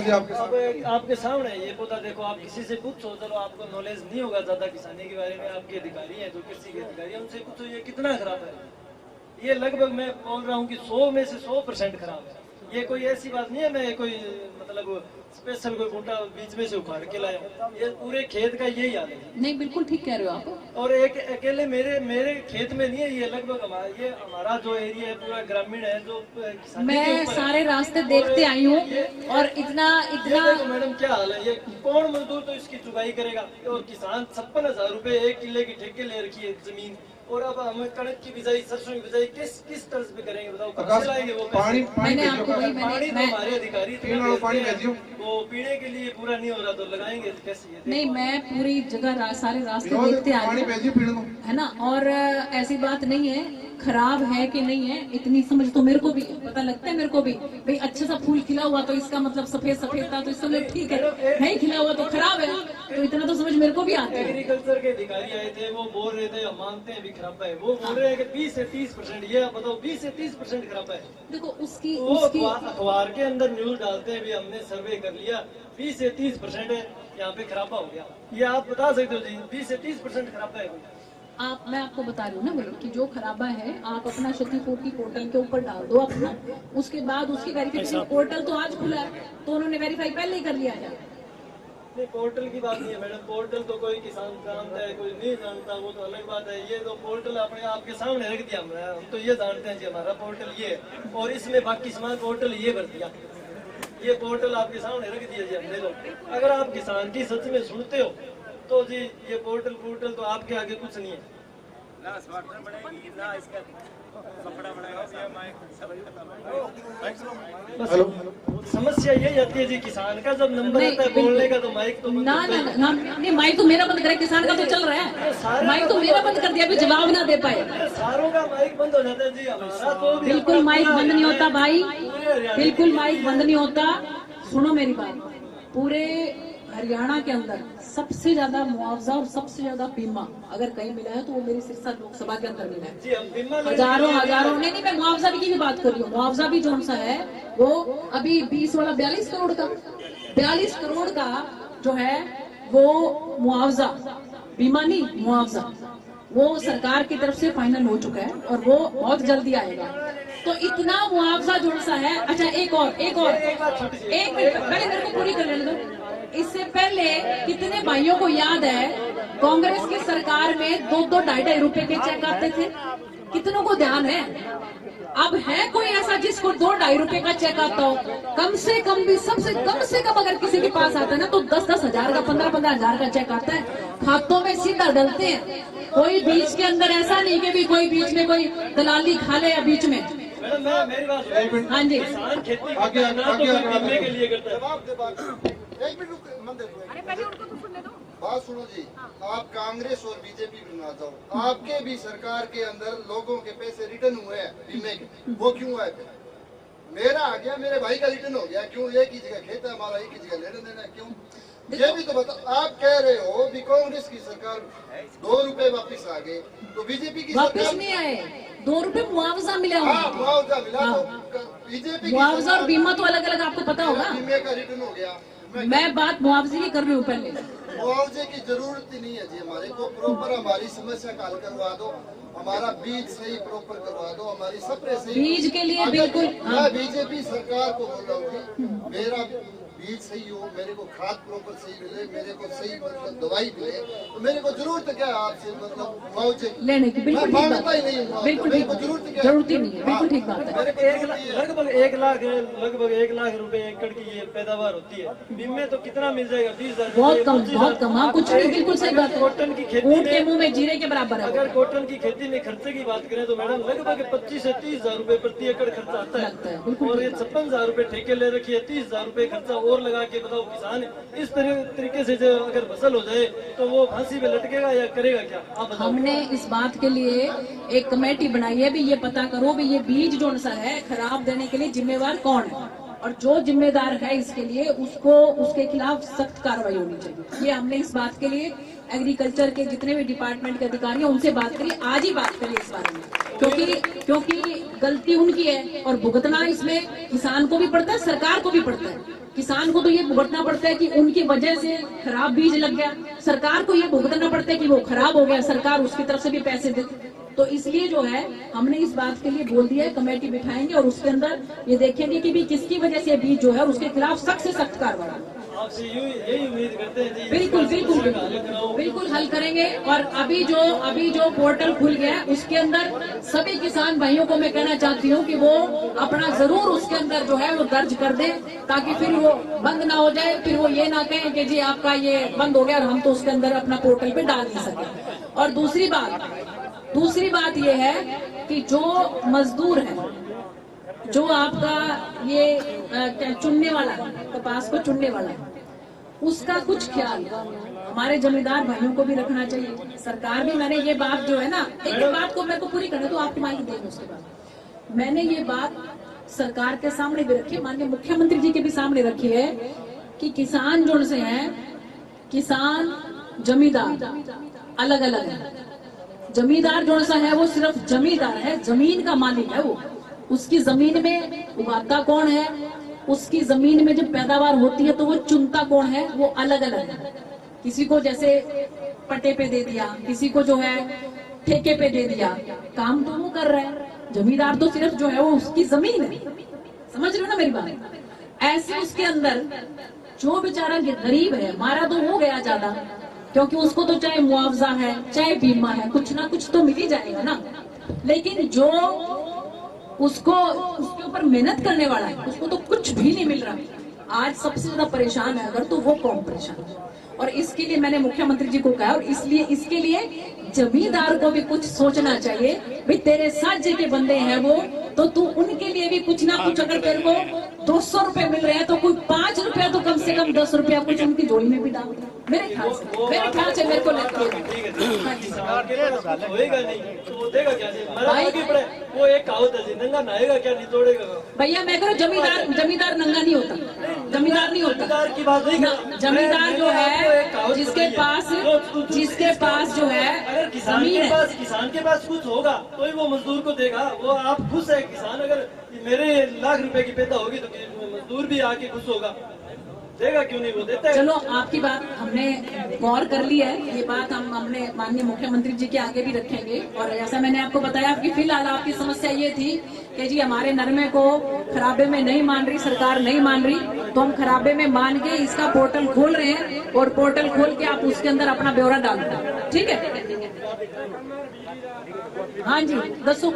बजे आपके सामने ये पौधा देखो, आप किसी से पूछो, चलो आपको नॉलेज नहीं होगा ज्यादा किसानी के बारे में, आपके अधिकारी हैं जो कृषि के अधिकारी हैं, उनसे पूछो ये कितना खराब है। ये लगभग मैं बोल रहा हूँ कि 100 में से 100% खराब है। ये कोई ऐसी बात नहीं है मैं कोई मतलब स्पेशल कोई बूटा बीच में से उखाड़ के लाया हूँ, ये पूरे खेत का यही हाल है। नहीं बिल्कुल ठीक कह रहे हो आप। और एक अकेले मेरे खेत में नहीं है ये, लगभग हमारा जो एरिया है पूरा ग्रामीण है जो किसानी के मैं ऊपर सारे रास्ते देखते आई हूँ और इतना देखो मैडम क्या हाल है, ये कौन मजदूर तो इसकी चुगाई करेगा। और किसान 56,000 रुपए 1 किले की ठेके ले रखी है जमीन, और अब हम कणक की बिजाई सरसों की बिजाई किस तर्ज पे करेंगे बताओ, कहाँ से लाएंगे वो पानी मैंने आपको वही पानी तो हमारे अधिकारी पानी भेजियो, वो पीने के लिए पूरा नहीं हो रहा तो लगाएंगे कैसे। नहीं मैं पूरी जगह सारे रास्ते देखते आ रही हूँ, है ना। और ऐसी बात नहीं है, खराब है कि नहीं है इतनी समझ तो मेरे को भी पता लगता है, मेरे को भी भाई अच्छा सा फूल खिला हुआ तो इसका मतलब सफेद सफेद था तो इसका मतलब ठीक है, नहीं खिला हुआ तो खराब है, तो इतना तो समझ मेरे को भी आता है। एग्रीकल्चर के अधिकारी आए थे, वो बोल रहे थे हम मानते हैं भी खराब है, वो बोल रहे हैं कि 20 से 30%, ये आप बताओ 20 से 30% खराब है। देखो उसकी अखबार के अंदर न्यूज डालते हैं भी हमने सर्वे कर लिया 20 से 30% है यहाँ पे खराबा हो गया, ये आप बता सकते हो जी 20 से 30% खराबा है। मैं आपको बता रही हूँ ना भाई कि जो खराबा है आप अपना क्षतिपूर्ति पोर्टल के ऊपर डाल दो अपना, उसके बाद उसकी वेरिफिकेशन, पोर्टल तो आज खुला है तो उन्होंने वेरीफाई पहले ही कर लिया है। नहीं पोर्टल की बात नहीं है मैडम, पोर्टल तो कोई किसान जानता है कोई नहीं जानता वो तो अलग बात है, ये तो पोर्टल अपने आपके सामने रख दिया हमने, हम तो ये जानते हैं जी हमारा पोर्टल ये है और इसमें बाकी सामान पोर्टल ये भर दिया, ये पोर्टल आपके सामने रख दिया जी हमने। तो अगर आप किसान की सच में सुनते हो तो जी ये पोर्टल तो आपके आगे कुछ नहीं है ना, स्मार्टफोन बढ़ेगी ना इसका कपड़ा बढ़ेगा, समस्या यही आती है जी किसान का, जब नंबर आता है बोलने का तो माइक तो ना नहीं माइक तो मेरा बंद करे, किसान का तो चल रहा है, माइक तो मेरा बंद कर दिया अभी जवाब ना दे पाए, सारों का माइक बंद हो जाता है जी, हमारा तो बिल्कुल माइक बंद नहीं होता भाई, बिल्कुल माइक बंद नहीं होता। सुनो मेरी बात, पूरे हरियाणा के अंदर सबसे ज्यादा मुआवजा और सबसे ज्यादा बीमा अगर कहीं मिला है तो वो मेरी सिरसा लोकसभा के अंदर मिला है, हजारों नहीं मैं मुआवजा की भी बात कर रही हूँ। मुआवजा भी जो सा है वो अभी 20 वाला 42 करोड़ का 42 करोड़ का जो है वो मुआवजा, बीमा नहीं मुआवजा, वो सरकार की तरफ से फाइनल हो चुका है और वो बहुत जल्दी आएगा। तो इतना मुआवजा जो सा है। अच्छा एक मिनट पहले मेरे को पूरी कर लेने दो। इससे पहले कितने भाइयों को याद है कांग्रेस की सरकार में 2-2 ढाई रुपए के चेक आते थे, कितनों को ध्यान है? अब है कोई ऐसा जिसको 2-2.5 रुपए का चेक आता हो? कम से कम भी सबसे कम से कम अगर किसी के पास आता है ना तो 10-10 हजार का 15-15 हजार का चेक आता है, खातों में सीधा डलते हैं। कोई बीच के अंदर ऐसा नहीं कि भी कोई बीच में कोई दलाली खा ले या बीच में। मेरी बात हाँ जी, किसान खेती के लिए करता है। बात सुनो जी, आप कांग्रेस और बीजेपी में ना जाओ, आपके भी सरकार के अंदर लोगों के पैसे रिटर्न हुए हैं बीमे के, वो क्यों आए थे? मेरा आ गया, मेरे भाई का रिटर्न हो गया, क्यों? एक ही जगह खेत है हमारा, एक ही जगह लेना देना, क्यों? ये भी तो बताओ। आप कह रहे हो कि कांग्रेस की सरकार 2 रुपए वापिस आ गए, तो बीजेपी की वापिस नहीं आए, 2 रुपए मुआवजा मिला। हाँ मुआवजा मिला, तो बीजेपी मुआवजा और बीमा तो अलग अलग आपको पता होगा। बीमे का रिटर्न हो गया। मैं बात मुआवजे की कर रही हूँ पहले। मुआवजे की जरूरत ही नहीं है जी, हमारे को प्रॉपर हमारी समस्या का हल करवा दो, हमारा बीज सही प्रॉपर करवा दो, हमारी स्प्रे सही। बीज के लिए बिल्कुल मैं बीजेपी सरकार को बोल रहा हूँ, मेरा बीज सही हो, मेरे को खाद प्रॉपर सही मिले, मेरे को सही मतलब दवाई मिले, तो मेरे को जरूरत क्या है आपसे मतलब मुआवजे लेने की? बिल्कुल ठीक बात, ही नहीं, बिल्कुल ठीक, जरूरत ही नहीं है, बिल्कुल ठीक बात है। लगभग 1 लाख रुपए एकड़ की ये पैदावार होती है, बीमे तो कितना मिल जाएगा? 20,000। बहुत कम। हाँ कुछ नहीं, बिल्कुल सही बात है। कॉटन की खेती ऊंट के मुंह में जीरे के बराबर है। अगर कॉटन की खेती में खर्चे की बात करें तो मैडम लगभग 25 से 30,000 रुपए प्रति एकड़ खर्चा आता है, और ये 56,000 रुपए ठेके ले रखी है, 30,000 रुपए खर्चा और लगा के बताओ किसान इस तरीके से जो अगर फसल हो जाए तो वो फांसी में लटकेगा या करेगा क्या? आप हमने इस बात के लिए एक कमेटी बनाई है भी ये पता करो भी ये बीज जो सा है खराब देने के लिए जिम्मेवार कौन है, और जो जिम्मेदार है इसके लिए उसके खिलाफ सख्त कार्रवाई होनी चाहिए। ये हमने इस बात के लिए एग्रीकल्चर के जितने भी डिपार्टमेंट के अधिकारी हैं उनसे बात करी, आज ही बात करी इस बारे में, क्योंकि गलती उनकी है और भुगतना इसमें किसान को भी पड़ता है, सरकार को भी पड़ता है। किसान को तो ये भुगतना पड़ता है कि उनकी वजह से खराब बीज लग गया, सरकार को ये भुगतना पड़ता है कि वो खराब हो गया, सरकार उसकी तरफ से भी पैसे दे। तो इसलिए जो है हमने इस बात के लिए बोल दिया है, कमेटी बिठाएंगे और उसके अंदर ये देखेंगे कि भी किसकी वजह से बीज जो है उसके खिलाफ सख्त से सख्त कार्रवाई। आपसे यही उम्मीद करते हैं जी। बिल्कुल बिल्कुल बिल्कुल बिल्कुल हल करेंगे। और अभी जो पोर्टल खुल गया है उसके अंदर सभी किसान भाइयों को मैं कहना चाहती हूँ कि वो अपना जरूर उसके अंदर जो है वो दर्ज कर दे, ताकि फिर वो बंद ना हो जाए, फिर वो ये ना कहें कि जी आपका ये बंद हो गया और हम तो उसके अंदर अपना पोर्टल पे डाल नहीं सके। और दूसरी बात ये है कि जो मजदूर है, जो आपका ये चुनने वाला है, कपास को चुनने वाला है, उसका कुछ ख्याल हमारे जमींदार भाइयों को भी रखना चाहिए। सरकार भी, मैंने ये बात जो है ना, एक बात को मेरे को पूरी करने तो आपकी माइक देंगे उसके बाद, मैंने ये बात सरकार के सामने भी रखी है, माननीय मुख्यमंत्री जी के भी सामने रखी है कि किसान जो से हैं, किसान जमींदार अलग अलग है। जमींदार जो सा है वो सिर्फ जमींदार है, जमीन का मालिक है वो, उसकी जमीन में उगाता कौन है, उसकी जमीन में जब पैदावार होती है तो वो चुनता कौन है, वो अलग अलग है। किसी को जैसे पट्टे पे दे दिया, किसी को जो है ठेके पे दे दिया, काम तो वो कर रहा है, जमींदार तो सिर्फ जो है वो उसकी जमीन है। समझ रहे हो ना मेरी बात? ऐसे उसके अंदर जो बेचारा गरीब है, मारा तो हो गया ज्यादा, क्योंकि उसको तो चाहे मुआवजा है चाहे बीमा है, कुछ ना कुछ तो मिल ही जाएगा ना। लेकिन जो उसको उसके ऊपर मेहनत करने वाला है, उसको तो कुछ भी नहीं मिल रहा। आज सबसे ज्यादा परेशान है अगर तो वो कौन परेशान है। और इसके लिए मैंने मुख्यमंत्री जी को कहा, और इसलिए इसके लिए जमींदार को भी कुछ सोचना चाहिए। भाई तेरे साथ के बंदे हैं वो, तो तू उनके लिए भी कुछ ना कुछ, अगर तेरे को 200 रुपए मिल रहे हैं तो कोई 5 रुपया तो कम से कम 10 रुपया कुछ उनकी जोड़ी में भी डाल। मेरे ख्याल से मेरे को लगता है होएगा नहीं तो वो देगा क्या? वो एक कहावत है, नंगा नहाएगा क्या निचोड़ेगा। भैया मैं कह जमींदार नंगा नहीं होता, जमींदार नहीं होता। जमींदार की बात नहीं, जमींदार जो है जिसके पास जो है अगर किसान के पास कुछ होगा तो ही वो मजदूर को देगा। वो आप खुश है किसान, अगर मेरे लाख रुपए की पैदा होगी तो मजदूर भी आके खुश होगा, देगा क्यों नहीं, वो देता है। चलो आपकी बात हमने गौर कर ली है, ये बात हमने माननीय मुख्यमंत्री जी के आगे भी रखेंगे। और जैसा मैंने आपको बताया कि फिलहाल आपकी समस्या ये थी कि जी हमारे नरमे को खराबे में नहीं मान रही सरकार, नहीं मान रही, तो हम खराबे में मान के इसका पोर्टल खोल रहे हैं, और पोर्टल खोल के आप उसके अंदर अपना ब्यौरा डाल दो, ठीक है? हाँ जी, दसो।